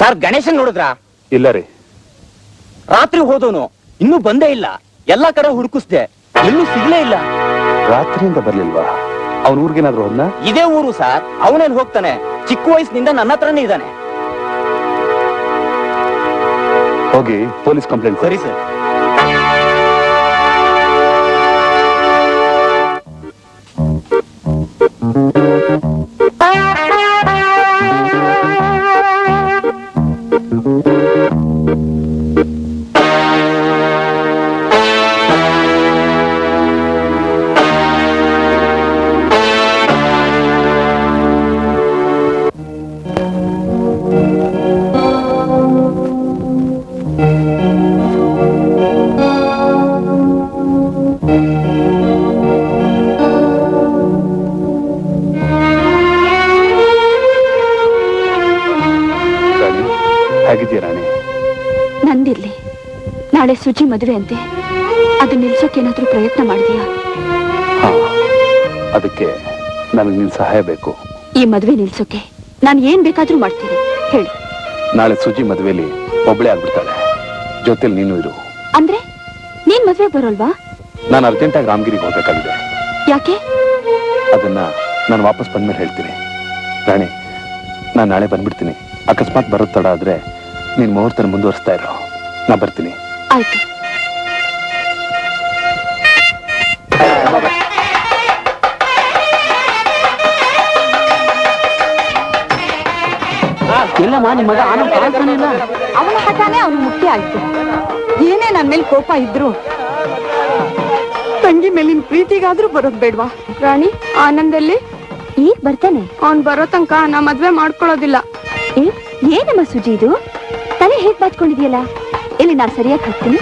Sir ಗಣೇಶನ್ ನೋಡಿದ್ರಾ? ಇಲ್ಲ ರೀ. ರಾತ್ರಿ ಹೋದವನು ಇನ್ನೂ ಬಂದೇ ಇಲ್ಲ. ಎಲ್ಲಾ ಕಡೆ ಹುಡುಕಿಸ್ದೆ, ಎಲ್ಲೂ ಸಿಗ್ಲೇ ಇಲ್ಲ. ರಾತ್ರಿಯಿಂದ ಬರ್ಲಿಲ್ವಾ? ಅವನ ಊರ್ಗೇನಾದ್ರು ಹೋದ್ನಾ? ಇದೇ ಊರು ಸರ್. ಅವನೇನ್ ಹೋಗ್ತಾನೆ? ಚಿಕ್ಕ ವಯಸ್ಸಿನಿಂದ ನನ್ನ ಹತ್ರನೇ ಇದ್ದಾನೆ. ಹೋಗಿ ಪೊಲೀಸ್ ಕಂಪ್ಲೇಂಟ್. ಸರಿ ಸರ್. ನಂದಿರ್ಲಿ. ನಾಳೆ ಸುಜಿ ಮದುವೆ ಅಂತೆ, ಅದು ನಿಲ್ಸೋಕೇನಾದ್ರೂ ಪ್ರಯತ್ನ ಮಾಡಿದೀಯಾ? ಅದಕ್ಕೆ ನನಗೆ ನಿನ್ ಸಹಾಯ ಬೇಕು. ಈ ಮದುವೆ ನಿಲ್ಸೋಕೆ ನಾನು ಏನ್ ಬೇಕಾದ್ರೂ ಮಾಡ್ತೀನಿ, ಹೇಳಿ. ನಾಳೆ ಸುಜಿ ಮದುವೆಲಿ ಒಬ್ಳೆ ಆಗ್ಬಿಡ್ತಾಳೆ, ಜೊತೆಲಿ ನೀನು ಇರು. ಅಂದ್ರೆ ನೀನ್ ಮದ್ವೆ ಬರೋಲ್ವಾ? ನಾನು ಅರ್ಜೆಂಟಾಗಿ ರಾಮಗಿರಿಗೆ ಹೋಗ್ಬೇಕಾಗಿದೆ. ಯಾಕೆ? ಅದನ್ನ ನಾನು ವಾಪಸ್ ಬಂದ್ಮೇಲೆ ಹೇಳ್ತೀನಿ. ರಾಣಿ, ನಾನು ನಾಳೆ ಬಂದ್ಬಿಡ್ತೀನಿ. ಅಕಸ್ಮಾತ್ ಬರೋದ್ ತಡ ಆದ್ರೆ ನೀನ್ ಮುಹೂರ್ತನ ಮುಂದುವರಿಸ್ತಾ ಇರೋ, ನಾ ಬರ್ತೀನಿ. ಆಯ್ತು. ಎಲ್ಲಮ್ಮ ನಿಮ್ಮ ಮಗ ಅವನ ಹಠಾನೇ ಅವನು ಮುಖ್ಯ ಆಯ್ತು. ಏನೇ ನನ್ ಮೇಲೆ ಕೋಪ ಇದ್ರು ತಂಗಿ ಮೇಲಿನ ಪ್ರೀತಿಗಾದ್ರೂ ಬರೋದ್ ಬೇಡ್ವಾ? ರಾಣಿ, ಆನಂದಲ್ಲಿ ಈಗ ಬರ್ತಾನೆ. ಅವ್ನ್ ಬರೋ ತನಕ ನಾ ಮದ್ವೆ ಮಾಡ್ಕೊಳ್ಳೋದಿಲ್ಲ. ಏನಮ್ಮ ಸುಜಿ ಇದು? ತಲೆ ಹೇಗ್ ಬಾಚ್ಕೊಂಡಿದ್ಯಲ್ಲ? ಇಲ್ಲಿ ನಾನು ಸರಿಯಾಗಿ ಹಾಕ್ತೀನಿ.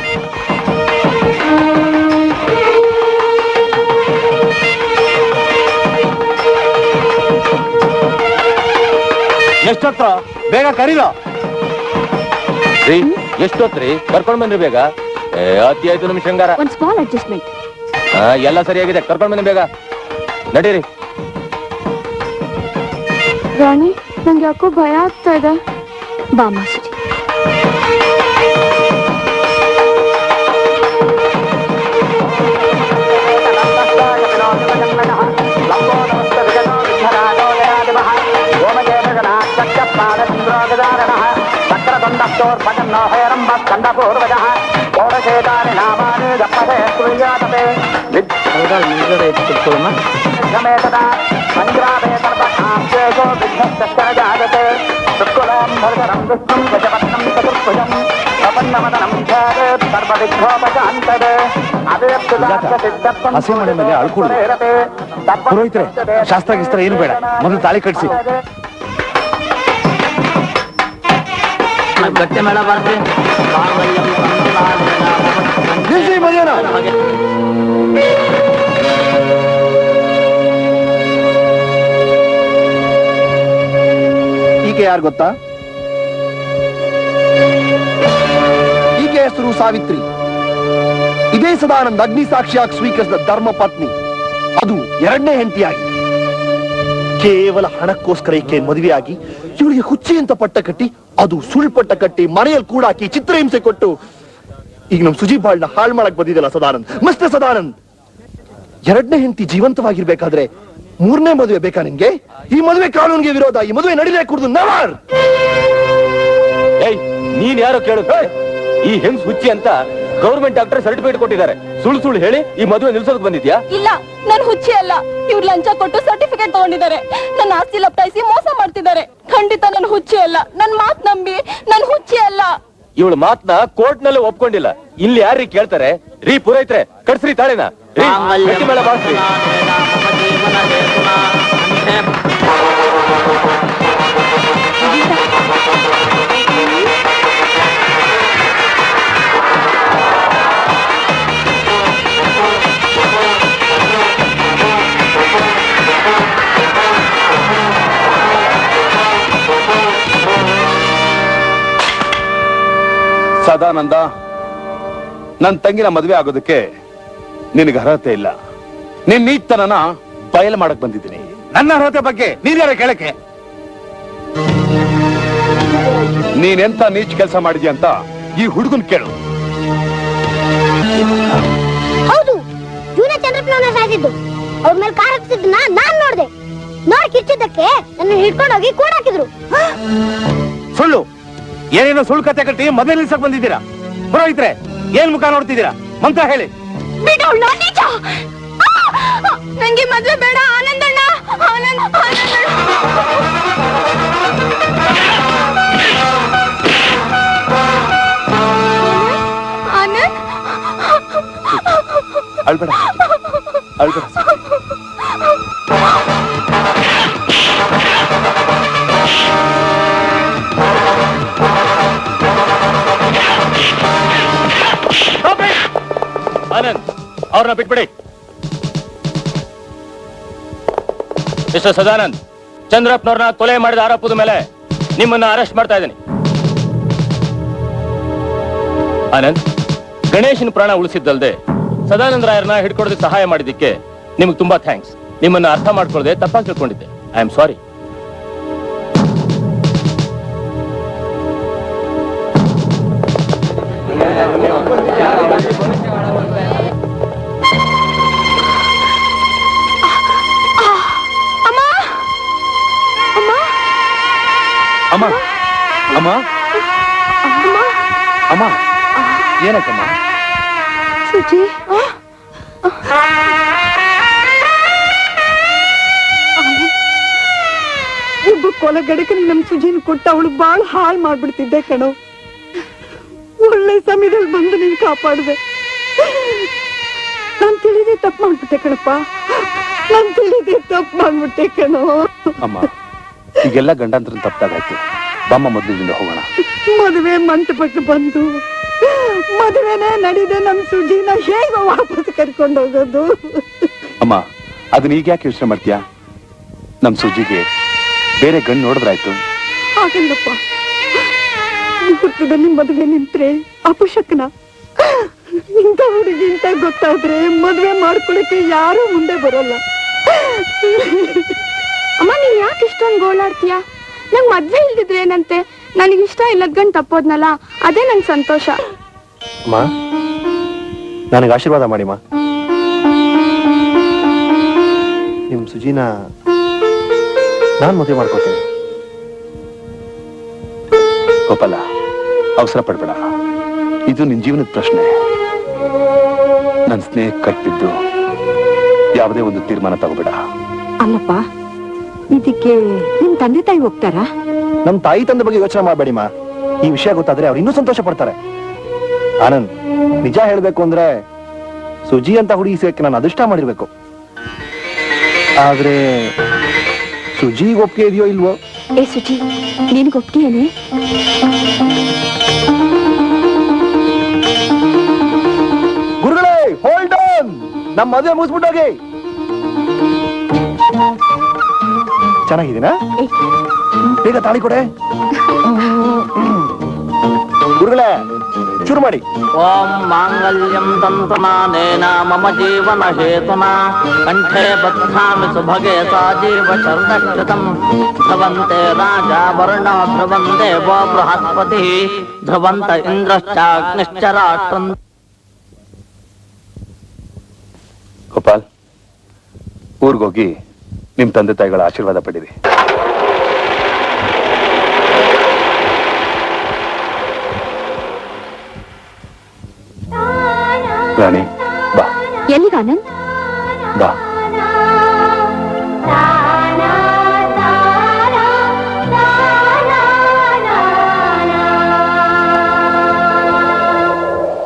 ಎಷ್ಟೊತ್ತ? ಬೇಗ ಕರೀಲೋ. ಎಷ್ಟೊತ್ರಿ? ಕರ್ಕೊಂಡ್ ಬಂದ್ರಿ ಬೇಗ. ಅತಿ ಆಯ್ತು ನಮ್ ಶೃಂಗಾರ. ಒಂದ್ ಸ್ಮಾಲ್ ಅಡ್ಜಸ್ಟ್ಮೆಂಟ್. ಎಲ್ಲ ಸರಿಯಾಗಿದೆ, ಕರ್ಕೊಂಡ್ ಬಂದ್ರಿ ಬೇಗ. ನಡೀರಿ. ರಾಣಿ, ನಂಗೆ ಯಾಕೋ ಭಯ ಆಗ್ತಾ ಇದೆ. ಬಾಮ್ಮ ಸುಜಿ. ಹಸಿ ಮನೆ ಮೇಲೆ ಅಳ್ಕೊಡು. ಪುರೋಹಿತ್ರೆ, ಶಾಸ್ತ್ರ ಗಿಸ್ತ್ರ ಏನು ಬೇಡ, ಮೊದಲು ತಾಳಿ ಕಟ್ಸಿ. ಗಟ್ಟೆ ಮೇಳ ಬರ್ತೀವಿ. ಈಕೆ ಯಾರು ಗೊತ್ತಾ? ಈಕೆ ಹೆಸರು ಸಾವಿತ್ರಿ. ಇದೇ ಸದಾನಂದ ಅಗ್ನಿ ಸಾಕ್ಷಿಯಾಗಿ ಸ್ವೀಕರಿಸಿದ ಧರ್ಮ ಪತ್ನಿ, ಅದು ಎರಡನೇ ಹೆಂಡತಿಯಾಗಿ. ಕೇವಲ ಹಣಕ್ಕೋಸ್ಕರ ಈಕೆ ಮದುವೆಯಾಗಿ ಇವಳಿಗೆ ಹುಚ್ಚಿ ಅಂತ ಪಟ್ಟ ಕಟ್ಟಿ, ಅದು ಸುಳ್ಳು ಪಟ್ಟ ಕಟ್ಟಿ ಮನೆಯಲ್ಲಿ ಕೂಡ ಹಾಕಿ ಚಿತ್ರಹಿಂಸೆ ಕೊಟ್ಟು ಈಗ ನಮ್ ಸುಜಿ ಬಾಳ್ನ ಹಾಳು ಮಾಡಕ್ ಬಂದಿದ್ದಲ್ಲ ಸದಾನಂದ್. ಮಿಸ್ಟರ್ ಸದಾನಂದ್, ಎರಡನೇ ಹೆಂಡತಿ ಜೀವಂತವಾಗಿರ್ಬೇಕಾದ್ರೆ ಮೂರನೇ ಮದುವೆ ಬೇಕಾ ನಿಮ್ಗೆ? ಈ ಮದುವೆ ಕಾನೂನಿಗೆ ವಿರೋಧ. ಈ ಮದುವೆ ನಡೀಲೇ ಕುಡ್ದು ನವರ್. ನೀನ್ ಯಾರೋ ಕೇಳು. ಈ ಹೆಂಗ್ಸ್ ಹುಚ್ಚಿ ಅಂತ ಗೌರ್ಮೆಂಟ್ ಡಾಕ್ಟರ್ ಸರ್ಟಿಫಿಕೇಟ್ ಕೊಟ್ಟಿದ್ದಾರೆ. ಸುಳ್ಳು ಹೇಳಿ ಈ ಮದುವೆ ನಿಲ್ಸೋದಕ್ಕೆ ಬಂದಿದ್ಯಾ? ಇಲ್ಲ, ನನ್ ಹುಚ್ಚಿ ಅಲ್ಲ. ಇವ್ರು ಲಂಚ ಕೊಟ್ಟು ಸರ್ಟಿಫಿಕೇಟ್ ತಗೊಂಡಿದ್ದಾರೆ. ನನ್ನ ಆಸ್ತಿ ಲಪ್ಟಾಯಿಸಿ ಮೋಸ ಮಾಡ್ತಿದ್ದಾರೆ. ಖಂಡಿತ ನನ್ ಹುಚ್ಚಿ ಅಲ್ಲ. ನನ್ ಮಾತ್ ನಂಬಿ, ನನ್ ಹುಚ್ಚಿ ಅಲ್ಲ. ಇವಳು ಮಾತ್ನ ಕೋರ್ಟ್ ನಲ್ಲಿ ಒಪ್ಕೊಂಡಿಲ್ಲ. ಇಲ್ಲಿ ಯಾರೀ ಕೇಳ್ತಾರೆ? ರೀ ಪುರೋಹಿತ್ರೆ, ಕಟ್ಸ್ರಿ ತಾಳಿನ. ಗಟ್ಟಿ ಮೇಳ ಬಾರ್ಸ್ರಿ. ಸದಾನಂದ, ನನ್ನ ತಂಗಿನ ಮದುವೆ ಆಗೋದಕ್ಕೆ ನಿನಗೆ ಅರ್ಹತೆ ಇಲ್ಲ. ನಿನ್ ನೀತನನ ಬಯಲು ಮಾಡಕ್ ಬಂದಿದ್ದೀನಿ. ನನ್ನ ಅರ್ಹತೆ ಬಗ್ಗೆ ನೀನ್ ಯಾರ ಕೇಳಕ್ಕೆ? ನೀನೆಂತ ನೀಚ್ ಕೆಲಸ ಮಾಡಿದ್ಯಾ ಅಂತ ಈ ಹುಡುಗನ್ ಕೇಳು. ಹೌದು, ಇವನೇ ಚಂದ್ರಪ್ಪನವನ್ನ ಸಾಯಿಸಿದ್ದು. ಅವ್ರ ಮೇಲೆ ಕಾರ್ ಹತ್ತಿದ್ದನ್ನ ನಾನ್ ನೋಡ್ದೆ. ನೋಡಿ ಕಿಚ್ಚಿದ್ದಕ್ಕೆ ನನ್ನ ಹಿಡ್ಕೊಂಡೋಗಿ ಕೂಡ ಹಾಕಿದ್ರು. ಸುಳ್ಳು, ಏನೇನೋ ಸುಳ್ಳು ಕತೆ ಕಟ್ಟಿ ಮದುವೆ ನಿಲ್ಸಕ್ ಬಂದಿದ್ದೀರಾ. ಪುರೋಹಿತ್ರೆ, ಏನ್ ಮುಖ ನೋಡ್ತಿದ್ದೀರಾ? ಮಂತ್ರ ಹೇಳಿ. ಬಿಡು ಅವ್ಳ್ನ, ನೀಚ! ನಂಗೆ ಮದ್ವೆ ಬೇಡ. ಆನಂದಣ್ಣ, ಆನಂದ್, ಅಳ್ಬೇಡ ಅಳ್ಬೇಡ. ಆನಂದ್, ಅವ್ರನ್ನ ಬಿಟ್ಬಿಡಿ. ಮಿಸ್ಟರ್ ಸದಾನಂದ್, ಚಂದ್ರಪ್ಪನವ್ರನ್ನ ಕೊಲೆ ಮಾಡಿದ ಆರೋಪದ ಮೇಲೆ ನಿಮ್ಮನ್ನ ಅರೆಸ್ಟ್ ಮಾಡ್ತಾ ಇದ್ದೀನಿ. ಆನಂದ್, ಗಣೇಶನ ಪ್ರಾಣ ಉಳಿಸಿದ್ದಲ್ದೆ ಸದಾನಂದ ರಾಯರನ್ನ ಹಿಡ್ಕೊಡೋದಕ್ಕೆ ಸಹಾಯ ಮಾಡಿದ್ದಕ್ಕೆ ನಿಮ್ಗೆ ತುಂಬಾ ಥ್ಯಾಂಕ್ಸ್. ನಿಮ್ಮನ್ನ ಅರ್ಥ ಮಾಡ್ಕೊಳ್ಳದೆ ತಪ್ಪಾಗಿ ತಿಳ್ಕೊಂಡಿದ್ದೆ. I am sorry. ಅಮ್ಮ ಅಮ್ಮ ಅಮ್ಮ, ಏನಕ್ಕಮ್ಮ? ಸುಜಿ, ಒಬ್ಬ ಕೊಲೆಗಡಕ ನಮ್ ಸುಜಿನ ಕೊಟ್ಟ ಅವಳು ಬಾಳ ಹಾಳು ಮಾಡ್ಬಿಡ್ತಿದ್ದೆ ಕಣೋ. ಒಳ್ಳೆ ಸಮಯದಲ್ಲಿ ಬಂದು ನೀನ್ ಕಾಪಾಡ್ದೆ. ನಾನ್ ತಿಳಿದೇ ತಪ್ಪು ಮಾಡ್ಬಿಟ್ಟೆ ಕಣಪ್ಪ, ನಾನ್ ತಿಳಿದೇ ತಪ್ಪು ಮಾಡ್ಬಿಟ್ಟೆ ಕಣೋ. ಅಮ್ಮ, ಈಗೆಲ್ಲ ಗಂಡಂತರ ತಪ್ಪಾಗಾಯ್ತು. ಬಾಮ್ಮ ಮೊದಲಿನಿಂದ ಹೋಗೋಣ. ಮದುವೆ ಮಂಟಪಕ್ಕೆ ಬಂದು ಮದುವೆನೇ ನಡೀದೆ ನಮ್ ಸುಜಿನ ಹೇಗ ವಾಪಸ್ ಕರ್ಕೊಂಡು ಹೋಗೋದು? ಅಮ್ಮ, ಅದನ್ನ ಈಗ ಯಾಕೆ ಯೋಚನೆ ಮಾಡ್ತೀಯಾ? ನಮ್ ಸುಜಿಗೆ ಬೇರೆ ಗಂಡು ನೋಡಿದ್ರಾಯ್ತು. ಹಾಗಲ್ಲಪ್ಪ, ಮುಹೂರ್ತದಲ್ಲಿ ಮದುವೆ ನಿಂತ್ರೆ ಅಪಶಕನ. ಇಂಥ ಹುಡುಗಿ ಇಂತ ಗೊತ್ತಾದ್ರೆ ಮದುವೆ ಮಾಡ್ಕೊಳಕ್ಕೆ ಯಾರು ಮುಂದೆ ಬರೋಲ್ಲ. ಅಮ್ಮ, ನೀನ್ ಯಾಕೆ ಇಷ್ಟೊಂದು ಗೋಳಾಡ್ತೀಯ? ನಂಗ್ ಮದ್ವೆ ಇಲ್ದಿದ್ರೇನಂತೆ, ನನಗಿಷ್ಟ ಇಲ್ಲದ್ ಗಂಡ್ ತಪ್ಪೋದ್ನಲ್ಲ, ಅದೇ ನಂಗೆ ಸಂತೋಷ. ಅಮ್ಮ, ನನಗೆ ಆಶೀರ್ವಾದ ಮಾಡಿಮ್ಮ. ನಿಮ್ ಸುಜಿನ ನಾನ್ ಮದುವೆ ಮಾಡ್ಕೊತೀನಿ. ಗೋಪಾಲ, ಅವಸರ ಪಡ್ಬೇಡ. ಇದು ನಿನ್ ಜೀವನದ ಪ್ರಶ್ನೆ. ನನ್ ಸ್ನೇಹ ಕಟ್ಟಿದ್ದು ಯಾವುದೇ ಒಂದು ತೀರ್ಮಾನ ತಗೋಬೇಡ. ಅಲ್ಲಪ್ಪ, ಇದಕ್ಕೆ ನಿಮ್ ತಂದೆ ತಾಯಿ ಹೋಗ್ತಾರಾ? ನಮ್ ತಾಯಿ ತಂದೆ ಬಗ್ಗೆ ಯೋಚನೆ ಮಾಡ್ಬೇಡಿಮ್ಮ. ಈ ವಿಷಯ ಗೊತ್ತಾದ್ರೆ ಅವ್ರು ಇನ್ನೂ ಸಂತೋಷ ಪಡ್ತಾರೆ. ಆನಂದ್, ನಿಜ ಹೇಳ್ಬೇಕು ಅಂದ್ರೆ ಸುಜಿ ಅಂತ ಹುಡುಗಿ ಸಿಗಕ್ಕೆ ನಾನು ಅದೃಷ್ಟ ಮಾಡಿರ್ಬೇಕು. ಆದ್ರೆ ಸುಜಿ ಒಪ್ಪಿಗೆ ಇದೆಯೋ ಇಲ್ವೋ? ಏ ಸುಜಿ, ನಿನಗೊಪ್ಪಿಗೆಯೇನೆ? ಗುರುಗಳೇ, ಹೋಲ್ಡ್ ಆನ್, ನಮ್ಮ ಮದುವೆ ಮುಗಿಸ್ಬಿಟ್ಟೋಗಿ. ಚೆನ್ನಾಗಿದ್ದೀನಾ? ಬೇಗ ತಾಳಿ ಕೊಡೆ. ಗುರುಗಳೇ, ಶುರು ಮಾಡಿ. ಓಂ ಮಾಂಗಲ್ಯಂ ತಂತುನಾನೇನ ಮಮ ಜೀವನ ಹೇತುನಾ ಕಂಠೆ ಬದ್ಧಾಮಿ ಸುಭಗೆ ಸಾಜೀವ ಶರಣಶ್ರುತಂ ಧ್ರುವಂತೆ ರಾಜ ವರ್ಣ ಧ್ರುವಂ ದೇವೋ ಬೃಹಸ್ಪತಿ ಧ್ರುವಂತ ಇಂದ್ರಶ್ಚಾಗ್ನಿಶ್ಚ ರಾಷ್ಟ್ರಂ. ಗೋಪಾಲ್, ಊರ್ಗೋಗಿ ನಿಮ್ ತಂದೆ ತಾಯಿಗಳ ಆಶೀರ್ವಾದ ಪಡೀರಿ. ರಾಣಿ, ಬಾ ಎಲ್ಲಿಗ ಆನಂದ್? ಬಾ.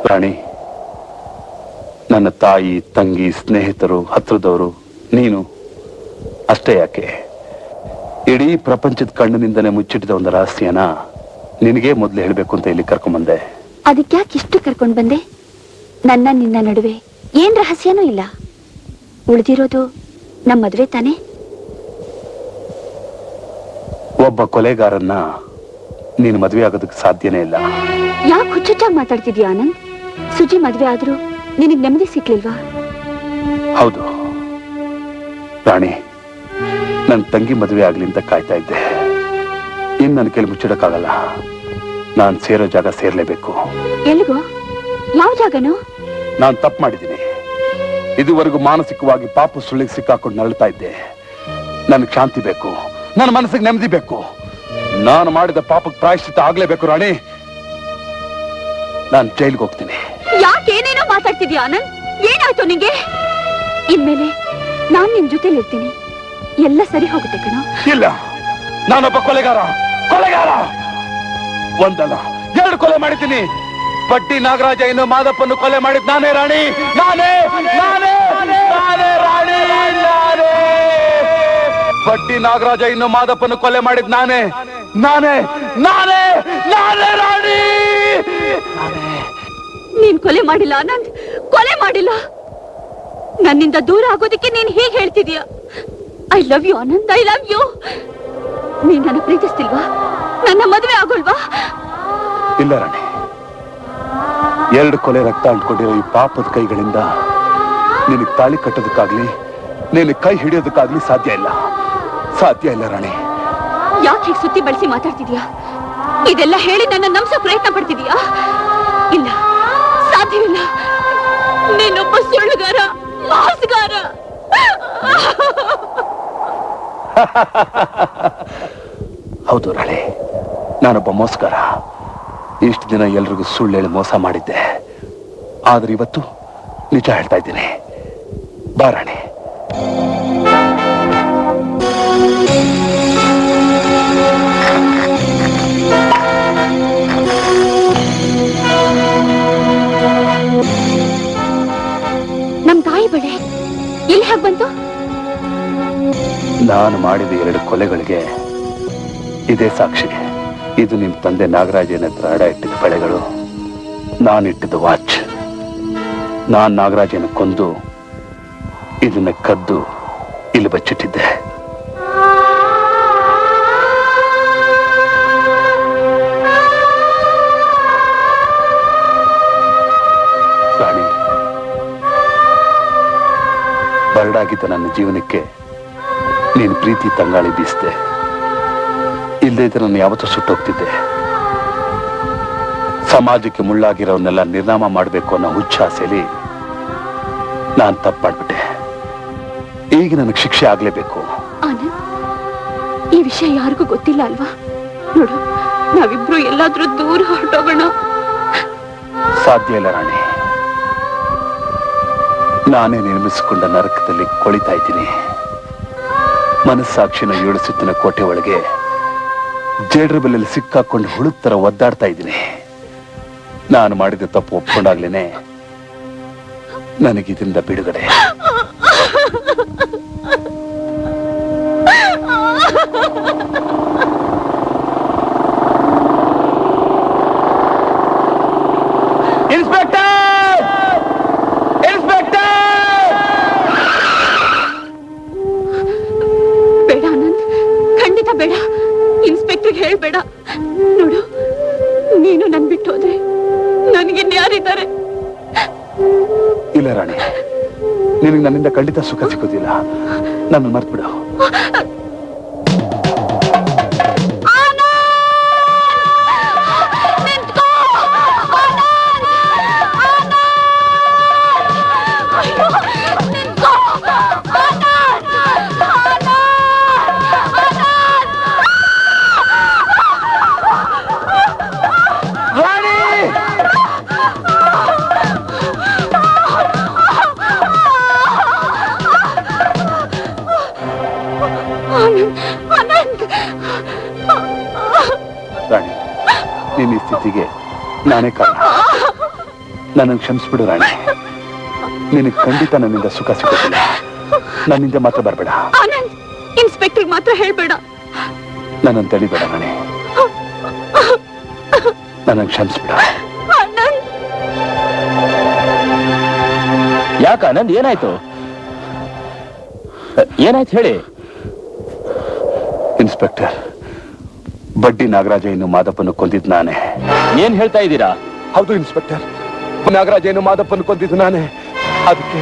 ರಾಣಿ, ನನ್ನ ತಾಯಿ, ತಂಗಿ, ಸ್ನೇಹಿತರು, ಹತ್ರದವರು, ನೀನು ಅಷ್ಟೇ ಯಾಕೆ, ಇಡೀ ಪ್ರಪಂಚದ ಕಣ್ಣಿನಿಂದನೇ ಮುಚ್ಚಿಟ್ಟಿದ ಒಂದು ರಹಸ್ಯನ ನಿನಗೆ ಮೊದಲು ಹೇಳ್ಬೇಕು ಅಂತ ಇಲ್ಲಿ ಕರ್ಕೊಂಡ್ಬಂದೆ. ಅದಕ್ಯಾಕೆ ಇಷ್ಟು ಕರ್ಕೊಂಡ್ ಬಂದೆ? ನನ್ನ ನಿನ್ನ ನಡುವೆ ಏನ್ ರಹಸ್ಯನೂ ಇಲ್ಲ. ಉಳಿದಿರೋದು ನಮ್ಮ ಮದುವೆ ತಾನೆ. ಒಬ್ಬ ಕೊಲೆಗಾರನ್ನ ನೀನು ಮದುವೆ ಆಗೋದಕ್ಕೆ ಸಾಧ್ಯನೇ ಇಲ್ಲ. ಯಾಕೆ ಹುಚ್ಚುಚ್ಚಾಗಿ ಮಾತಾಡ್ತಿದ್ಯಾ ಆನಂದ್? ಸುಜಿ ಮದ್ವೆ ಆದ್ರೂ ನಿನಗ್ ನೆಮ್ಮದಿ ಸಿಕ್ಲಿಲ್ವಾ? ಹೌದು ರಾಣಿ, ನನ್ನ ತಂಗಿ ಮದುವೆ ಆಗ್ಲಿ ಅಂತ ಕಾಯ್ತಾ ಇದ್ದೆ. ಇನ್ ನನ್ನ ಕೈಲಿ ಮುಚ್ಚಿಡಕ್ಕಾಗಲ್ಲ. ನಾನು ಸೇರೋ ಜಾಗ ಸೇರ್ಲೇಬೇಕು. ಎಲ್ಗೋ? ಯಾವ ಜಾಗನು? ನಾನು ತಪ್ಪು ಮಾಡಿದ್ದೀನಿ. ಇದುವರೆಗೂ ಮಾನಸಿಕವಾಗಿ ಪಾಪು ಸುಳ್ಳಿಗೆ ಸಿಕ್ಕಾಕೊಂಡು ನರಳ್ತಾ ಇದ್ದೆ. ನನಗೆ ಶಾಂತಿ ಬೇಕು, ನನ್ನ ಮನಸ್ಸಿಗೆ ನೆಮ್ಮದಿ ಬೇಕು. ನಾನು ಮಾಡಿದ ಪಾಪಕ್ಕೆ ಪ್ರಾಯಶ್ಚಿತ್ತ ಆಗ್ಲೇಬೇಕು ರಾಣಿ. ನಾನು ಜೈಲ್ಗೆ ಹೋಗ್ತೀನಿ. ಯಾಕೇನೇನೋ ಮಾತಾಡ್ತಿದ್ಯಾ ಆನಂದ್? ಏನಾಯ್ತು ನಿಂಗೆ? ಇನ್ಮೇಲೆ ನಾನ್ ನಿನ್ ಜೊತೆಲಿ ಇರ್ತೀನಿ, ಎಲ್ಲ ಸರಿ ಹೋಗುತ್ತೆ ಕಣೋ. ಇಲ್ಲ, ನಾನೊಬ್ಬ ಕೊಲೆಗಾರ. ಒಂದಲ್ಲ 2 ಕೊಲೆ ಮಾಡಿದ್ದೀನಿ. ಬಡ್ಡಿ ನಾಗರಾಜ ಇನ್ನು ಮಾದಪ್ಪನ್ನು ಕೊಲೆ ಮಾಡಿದ್ ನಾನೇ ರಾಣಿ. ನಾನೇ ರಾಣಿ. ಬಡ್ಡಿ ನಾಗರಾಜ ಇನ್ನು ಮಾದಪ್ಪನ್ನು ಕೊಲೆ ಮಾಡಿದ್ ನಾನೇ ರಾಣಿ. ನೀನ್ ಕೊಲೆ ಮಾಡಿಲ್ಲ ಆನಂದ್, ಕೊಲೆ ಮಾಡಿಲ್ಲ. ನನ್ನಿಂದ ದೂರ ಆಗೋದಕ್ಕೆ ನೀನ್ ಹೀಗೆ ಹೇಳ್ತಿದೀಯ. I love you Anand, I love you. ನೀನ್ ನನ್ನ ಪ್ರೀತಿಸ್ತಿಲ್ವಾ? ನನ್ನ ಮದುವೆ ಆಗೋಲ್ವಾ? ಇಲ್ಲ ರಾಣಿ, 2 ಕೊಲೆ ರಕ್ತ ಅಂಟ್ಕೊಂಡಿರೋ ಈ ಪಾಪದ ಕೈಗಳಿಂದ ನಿನಗೆ ತಾಳಿ ಕಟ್ಟೋದಕ್ಕಾಗ್ಲಿ, ನಿನಗೆ ಕೈ ಹಿಡಿಯೋದಕ್ಕಾಗ್ಲಿ ಸಾಧ್ಯ ಇಲ್ಲ ರಾಣಿ. ಯಾಕೆ ಹೀಗೆ ಸುತ್ತಿ ಬಳಸಿ ಮಾತಾಡ್ತಿದ್ಯಾ? ಇದೆಲ್ಲ ಹೇಳಿ ನನ್ನ ನಂಬಿಸೋ ಪ್ರಯತ್ನ ಪಡ್ತಿದ್ಯಾ? ಇಲ್ಲ, ಸಾಧ್ಯವಿಲ್ಲ. ನೀನೊಬ್ಬ ಸುಳ್ಳುಗಾರ, ಮೋಸಗಾರ. ಹೌದು ರಾಣಿ, ನಾನೊಬ್ಬ ಮೋಸಗಾರ. ಇಷ್ಟು ದಿನ ಎಲ್ರಿಗೂ ಸುಳ್ಳು ಹೇಳಿ ಮೋಸ ಮಾಡಿದ್ದೆ. ಆದ್ರೆ ಇವತ್ತು ನಿಜ ಹೇಳ್ತಾ ಇದ್ದೀನಿ. ಬಾ ರಾಣಿ. ನಮ್ ತಾಯಿ ಬಳೆ ಇಲ್ಲಿ ಹೇಗೆ ಬಂತು? ನಾನು ಮಾಡಿದ 2 ಕೊಲೆಗಳಿಗೆ ಇದೇ ಸಾಕ್ಷಿ. ಇದು ನಿಮ್ ತಂದೆ ನಾಗರಾಜನ ಹತ್ರ ಅಡ ಇಟ್ಟಿದ್ದ ಬಳೆಗಳು, ನಾನಿಟ್ಟಿದ್ದ ವಾಚ್. ನಾನ್ ನಾಗರಾಜನ ಕೊಂದು ಇದನ್ನ ಕದ್ದು ಇಲ್ಲಿ ಬಚ್ಚಿಟ್ಟಿದ್ದೆ. ರಾಣಿ, ಬರಡಾಗಿದ್ದ ನನ್ನ ಜೀವನಕ್ಕೆ ನೀನು ಪ್ರೀತಿ ತಂಗಾಳಿ ಬೀಸ್ದೆ. ಇಲ್ಲದೆ ಇದ್ರೆ ನಾನು ಯಾವತ್ತೂ ಸುಟ್ಟೋಗ್ತಿದ್ದೆ. ಸಮಾಜಕ್ಕೆ ಮುಳ್ಳಾಗಿರೋನ್ನೆಲ್ಲ ನಿರ್ನಾಮ ಮಾಡಬೇಕು ಅನ್ನೋ ಹುಚ್ಚಾಸೆಲಿ ನಾನು ತಪ್ಪು ಮಾಡ್ಬಿಟ್ಟೆ. ಈಗ ನನಗೆ ಶಿಕ್ಷೆ ಆಗ್ಲೇಬೇಕು. ಆನಂದ್, ಈ ವಿಷಯ ಯಾರಿಗೂ ಗೊತ್ತಿಲ್ಲ ಅಲ್ವಾ? ನೋಡು, ನಾವಿಬ್ರು ಎಲ್ಲಾದ್ರೂ ದೂರ ಹೊರಟೋಗೋಣ. ಸಾಧ್ಯ ಇಲ್ಲ ರಾಣಿ. ನಾನೇ ನಿರ್ಮಿಸಿಕೊಂಡ ನರಕದಲ್ಲಿ ಕೊಳಿತಾ ಇದ್ದೀನಿ. ಮನಸ್ಸಾಕ್ಷಿನ 7 ಸುತ್ತಿನ ಕೋಟೆ ಒಳಗೆ ಜೇಡ್ರ ಬೆಲ್ಲಲ್ಲಿ ಸಿಕ್ಕಾಕೊಂಡು ಹುಳುಕ್ ತರ ಒದ್ದಾಡ್ತಾ ಇದ್ದೀನಿ. ನಾನು ಮಾಡಿದ ತಪ್ಪು ಒಪ್ಕೊಂಡಾಗ್ಲೇನೆ ನನಗಿದಿಂದ ಬಿಡುಗಡೆ. ಬೇಡ ಆನಂದ್, ಖಂಡಿತ ಬೇಡ. ಇನ್ಸ್ಪೆಕ್ಟರ್ ಹೇಳ್ಬೇಡ. ನೋಡು, ನೀನು ನನ್ ಬಿಟ್ಟು ಹೋದ್ರೆ ನನ್ಗಿನ್ಯಾರಿದ್ದಾರೆ? ಇಲ್ಲ ರಾಣಿ, ನಿನಗೆ ನನ್ನಿಂದ ಖಂಡಿತ ಸುಖ ಸಿಗೋದಿಲ್ಲ. ನನ್ನ ಮರ್ತ್ಬಿಡು. ರಾಣಿ, ನಿನ್ನ ಈ ಸ್ಥಿತಿಗೆ ನಾನೇ ಕಾರಣ. ನನ್ನನ್ನು ಕ್ಷಮಿಸ್ಬಿಡು ರಾಣಿ. ನಿನಗೆ ಖಂಡಿತ ನನ್ನಿಂದ ಸುಖ ಸಿಗೋದಿಲ್ಲ. ನನ್ನಿಂದ ಮಾತ್ರ ಬರಬೇಡ. ಆನಂದ್, ಇನ್ಸ್ಪೆಕ್ಟರ್ ಮಾತ್ರ ಹೇಳ್ಬೇಡ. ನನ್ನನ್ನು ತಡಿಬೇಡ ರಾಣಿ. ನನ್ನನ್ನು ಕ್ಷಮಿಸ್ಬಿಡ. ಯಾಕ ಆನಂದ್, ಏನಾಯ್ತು? ಏನಾಯ್ತು ಹೇಳಿ. ಇನ್ಸ್ಪೆಕ್ಟರ್, ಬಡ್ಡಿ ನಾಗರಾಜ ಇನ್ನು ಮಾದಪ್ಪನ್ನು ಕೊಂದಿದ್ದು ನಾನೇ. ಏನ್ ಹೇಳ್ತಾ ಇದ್ದೀರಾ? ಹೌದು ಇನ್ಸ್ಪೆಕ್ಟರ್, ನಾಗರಾಜ ಇನ್ನು ಮಾದಪ್ಪನ್ನು ಕೊಂದಿದ್ದು ನಾನೇ. ಅದಕ್ಕೆ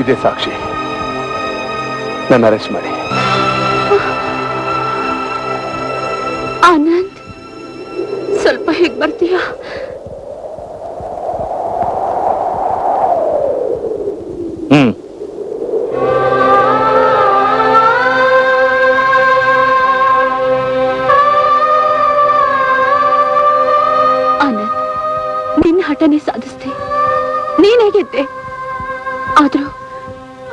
ಇದೇ ಸಾಕ್ಷಿ. ನನ್ನ ಅರೆಸ್ಟ್ ಮಾಡಿ. ಆನಂದ್, ಸ್ವಲ್ಪ ಹೇಗ್ ಬರ್ತೀಯಾ? ಆನಂದ್, ನಿನ್ನ ಹಠನೆ ಸಾಧಿಸ್ದೆ, ನೀನ್ ಹೇಗಿದ್ದೆ. ಆದ್ರೂ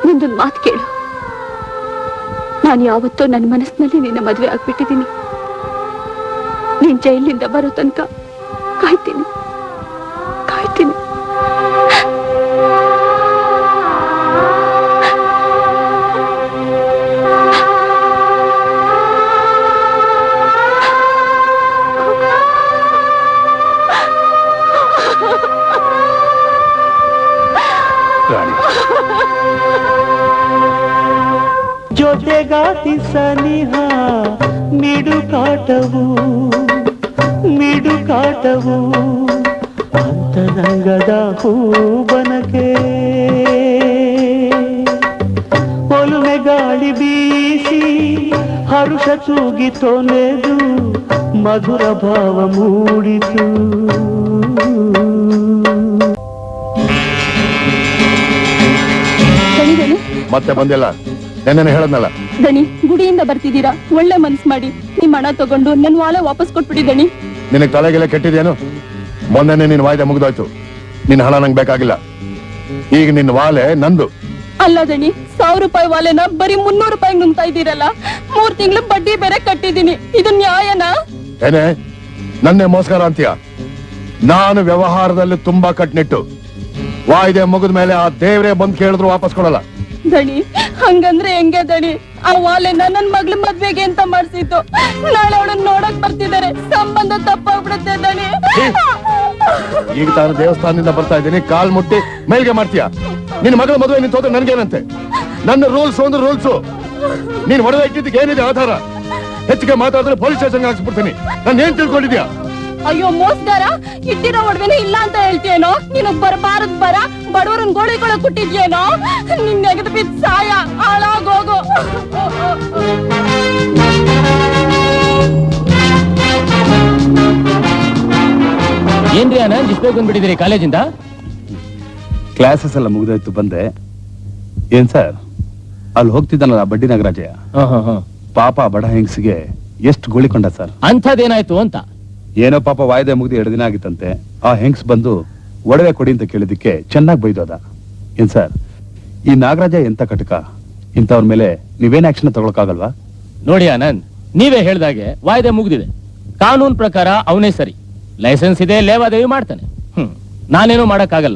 ನಿಂದೊಂದು ಮಾತು ಕೇಳು. ನಾನು ಯಾವತ್ತೋ ನನ್ನ ಮನಸ್ಸಿನಲ್ಲಿ ನಿನ್ನ ಮದುವೆ ಆಗ್ಬಿಟ್ಟಿದ್ದೀನಿ. ನೀನ್ ಜೈಲಿನಿಂದ ಬರೋ ತನಕ ಕಾಯ್ತೀನಿ ಕಾಯ್ತೀನಿ. ರಾಣಿ, ಜೊತೆಗಾತಿ ಸನಿಹ ಮಿಡುಕಾಟವು ಅಂತರಂಗದ ಹೂಬನಕೆ ಒಲುಮೆ ಗಾಳಿ ಬೀಸಿ ಹರುಷ ತೂಗಿ ತೊನೆದು ಮಧುರ ಭಾವ ಮೂಡಿತು. ಮತ್ತೆ ಬಂದಿಲ್ಲ, ನೆನ್ನೆ ಹೇಳದ್ನಲ್ಲ. ದಣಿ, ಗುಡಿಯಿಂದ ಬರ್ತಿದ್ದೀರಾ, ಒಳ್ಳೆ ಮನ್ಸ್ ಮಾಡಿ ನಿಮ್ ಹಣ ತಗೊಂಡು ನನ್ ವಾಲೆ ವಾಪಸ್ ಕೊಟ್ಬಿಡಿ ದಣಿ. ನಿನಗೆ ತಲೆಗೆಲ್ಲ ಕೆಟ್ಟಿದೇನು? ಮೊನ್ನೆನೆ ನಿನ್ ವಾಯ್ದೆ ಮುಗ್ದೋಯ್ತು. ನಿನ್ ಹಣ ನಂಗೆ ಬೇಕಾಗಿಲ್ಲ. ಈಗ ನಿನ್ ವಾಲೆ ನಂದು. ಅಲ್ಲ ದಣಿ, 1000 ರೂಪಾಯಿ ವಾಲೆನ ಬರೀ 300 ರೂಪಾಯಿ ನುಂಗ್ತಾ ಇದ್ದೀರಲ್ಲ. 3 ತಿಂಗಳು ಬಡ್ಡಿ ಬೇರೆ ಕಟ್ಟಿದೀನಿ. ಇದು ನ್ಯಾಯನಾ? ಏನೇ ನನ್ನೇ ಮೋಸ್ಕರ ಅಂತೀಯ? ನಾನು ವ್ಯವಹಾರದಲ್ಲಿ ತುಂಬಾ ಕಟ್ನಿಟ್ಟು. ವಾಯ್ದೆ ಮುಗಿದ ಮೇಲೆ ಆ ದೇವ್ರೇ ಬಂದ್ ಕೇಳಿದ್ರು ವಾಪಸ್ ಕೊಡಲ್ಲ. ದಣಿ, ಹಂಗಂದ್ರೆ ಹೆಂಗೆ ದಣಿ? ಆ ವಾಲೆನ ನನ್ ಮಗ್ಳ ಮದ್ವೆಗೆ ಅಂತ ಮಾಡ್ಸಿತ್ತು. ನಾಳೆ ಅವಳನ್ನ ನೋಡಕ್ ಬರ್ತಿದ್ದಾರೆ, ಸಂಬಂಧ ತಪ್ಪಾಗ್ಬಿಡುತ್ತೆ ದಣಿ. ಈಗ ತಾನು ದೇವಸ್ಥಾನದಿಂದ ಬರ್ತಾ ಇದ್ದೀನಿ, ಕಾಲ್ ಮುಟ್ಟಿ ಮೇಲ್ಗೆ ಮಾಡ್ತೀಯ? ನಿನ್ ಮಗಳ ಮದುವೆ ನಿಂತು ಹೋದ್ರೆ ನನ್ಗೇನಂತೆ? ನನ್ನ ರೂಲ್ಸ್ ಒಂದು ರೂಲ್ಸು. ನೀನ್ ಒಡವೆ ಇಟ್ಟಿದ್ದಕ್ಕೆ ಏನಿದೆ ಆಧಾರ? ಹೆಚ್ಚಿಗೆ ಮಾತಾಡಿದ್ರೆ ಪೊಲೀಸ್ ಸ್ಟೇಷನ್ಗೆ ಹಾಕ್ಸ್ಬಿಡ್ತೀನಿ. ನಾನು ಏನ್ ತಿಳ್ಕೊಂಡಿದ್ಯಾ? ಅಯ್ಯೋ ಮೋಸ್ಗಾರ, ಇಟ್ಟಿರೋ ಒಡವೆನ ಇಲ್ಲ ಅಂತ ಹೇಳ್ತೀಯೇನೋ? ನೀನು ಬರಬಾರದ್ ಬರ ಬಡವರನ್ ಗೋಳಿಗಳ ಕೊಟ್ಟಿದ್ಯೇನೋ? ನಿನ್ ನೆಗೆದು ಬಿದ್ದ ಸಾಯ, ಹಾಳಾಗೋಗು. ಏನ್ರಿ ಆನಂದ್, ಇಷ್ಟು ಬೇಗ ಬಂದ್ಬಿಟ್ಟಿದ್ದೀರಿ ಕಾಲೇಜಿಂದ? ಕ್ಲಾಸಸ್ ಎಲ್ಲ ಮುಗಿದೋಯ್ತು, ಬಂದೆ. ಏನ್ ಸರ್, ಅಲ್ಲಿ ಹೋಗ್ತಿದ್ದಾನಲ್ಲ ಬಡ್ಡಿ ನಾಗರಾಜಯ್ಯ, ಪಾಪ ಬಡ ಹೆಂಗಸಿಗೆ ಎಷ್ಟು ಗೋಳಿಕೊಂಡ ಸರ್. ಅಂಥದ್ದೇನಾಯ್ತು ಅಂತ? ಏನೋ ಪಾಪ ವಾಯ್ದೆ ಮುಗ್ದು 2 ದಿನ ಆಗಿತ್ತಂತೆ. ಆ ಹೆಂಗ್ಸ್ ಬಂದು ಒಡವೆ ಕೊಡಿ ಅಂತ ಕೇಳಿದಕ್ಕೆ ಚೆನ್ನಾಗಿ ಬೈದೋದ. ಏನ್ ಸರ್, ಈ ನಾಗರಾಜ ಎಂತ ಕಟಕ, ಇಂಥವ್ರ ಮೇಲೆ ನೀವೇನ್ ಆಕ್ಷನ್ ತಗೊಳಕಾಗಲ್ವಾ? ನೋಡಿ ಆನಂದ್, ನೀವೇ ಹೇಳ್ದಾಗೆ ವಾಯ್ದೆ ಮುಗ್ದಿದೆ. ಕಾನೂನು ಪ್ರಕಾರ ಅವನೇ ಸರಿ, ಲೈಸೆನ್ಸ್ ಇದೆ, ಲೇವಾದೇವಿ ಮಾಡ್ತಾನೆ. ನಾನೇನು ಮಾಡಕ್ಕಾಗಲ್ಲ.